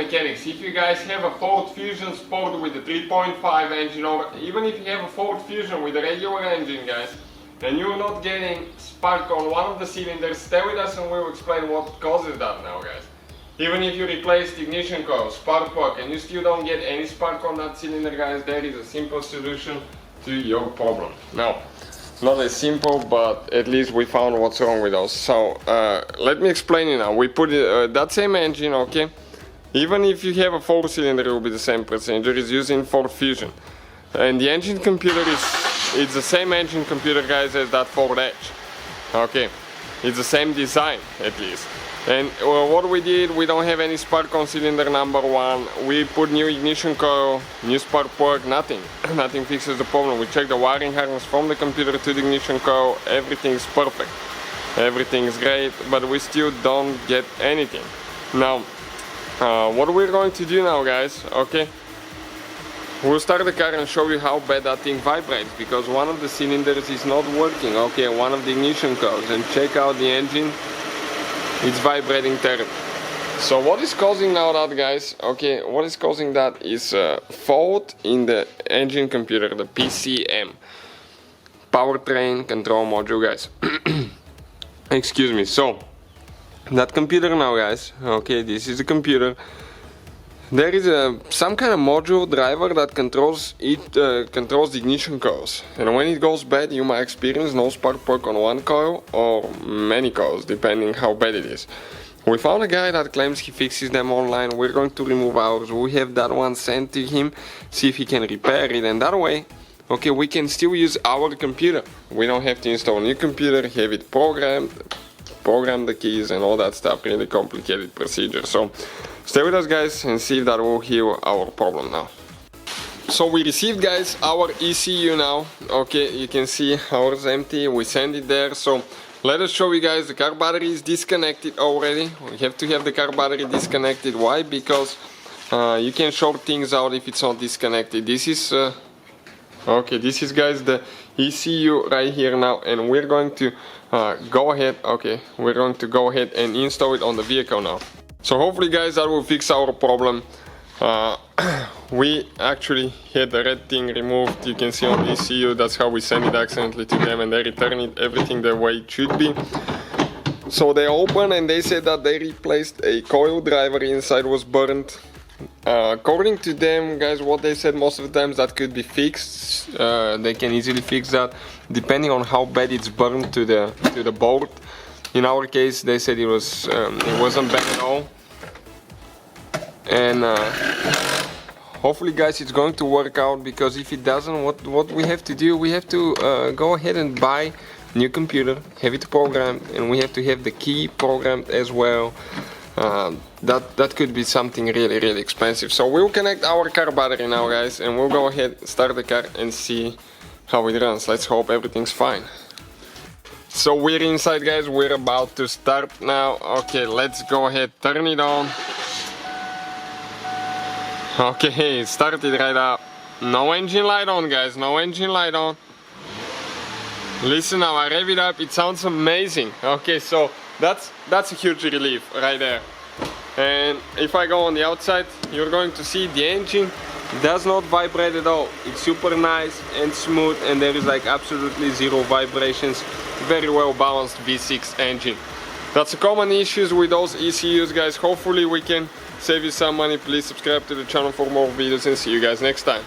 mechanics. If you guys have a Ford Fusion Sport with a 3.5 engine, or even if you have a Ford Fusion with a regular engine, guys, and you're not getting spark on one of the cylinders, stay with us and we'll explain what causes that now, guys. Even if you replace the ignition coil, spark plug, and you still don't get any spark on that cylinder, guys, there is a simple solution to your problem. Now, not as simple, but at least we found what's wrong with those. So let me explain it now. We put that same engine, okay? Even if you have a 4-cylinder, it will be the same procedure. It's using Ford Fusion, and the engine computer it's the same engine computer, guys, as that Ford Edge. Okay, it's the same design at least. And what we did, we don't have any spark on cylinder number 1. We put new ignition coil, new spark plug, nothing. Nothing fixes the problem. We checked the wiring harness from the computer to the ignition coil. Everything's perfect. Everything's great, but we still don't get anything. Now, what we're going to do now, guys, okay? We'll start the car and show you how bad that thing vibrates, because one of the cylinders is not working, okay? One of the ignition coils, and check out the engine. It's vibrating terribly. So what is causing now that, guys, okay, what is causing that is a fault in the engine computer, the PCM, powertrain control module, guys. Excuse me. So that computer now, guys, okay, this is the computer. There is some kind of module driver that controls the ignition coils, and when it goes bad, you might experience no spark plug on one coil or many coils, depending how bad it is. We found a guy that claims he fixes them online. We're going to remove ours. We have that one sent to him, see if he can repair it, and that way, okay, we can still use our computer. We don't have to install a new computer, have it programmed, program the keys and all that stuff. Really complicated procedure. So stay with us, guys, and see if that will heal our problem now. So we received, guys, our ECU now. Okay, you can see ours empty. We send it there. So let us show you guys, the car battery is disconnected already. We have to have the car battery disconnected. Why? Because you can short things out if it's not disconnected. This is okay, this is, guys, the ECU right here now, and we're going to go ahead, okay, we're going to go ahead and install it on the vehicle now. So hopefully, guys, that will fix our problem. We actually had the red thing removed, you can see on the ECU. That's how we sent it accidentally to them, and they returned it everything the way it should be. So they opened and they said that they replaced a coil driver, inside was burnt. According to them, guys, what they said, most of the times that could be fixed. They can easily fix that depending on how bad it's burned to the board. In our case, they said it wasn't bad at all, and hopefully, guys, it's going to work out, because if it doesn't, what we have to do, we have to go ahead and buy a new computer, have it programmed, and we have to have the key programmed as well. That could be something really expensive. So we'll connect our car battery now, guys, and we'll go ahead, start the car and see how it runs. Let's hope everything's fine. So we're inside, guys, we're about to start now. Okay, let's go ahead, turn it on. Okay, it started right up. No engine light on, guys, no engine light on. Listen now, I rev it up, it sounds amazing. Okay, so that's a huge relief right there. And if I go on the outside, you're going to see the engine does not vibrate at all. It's super nice and smooth, and there is like absolutely zero vibrations. Very well balanced V6 engine. That's a common issue with those ECUs, guys. Hopefully we can save you some money. Please subscribe to the channel for more videos, and see you guys next time.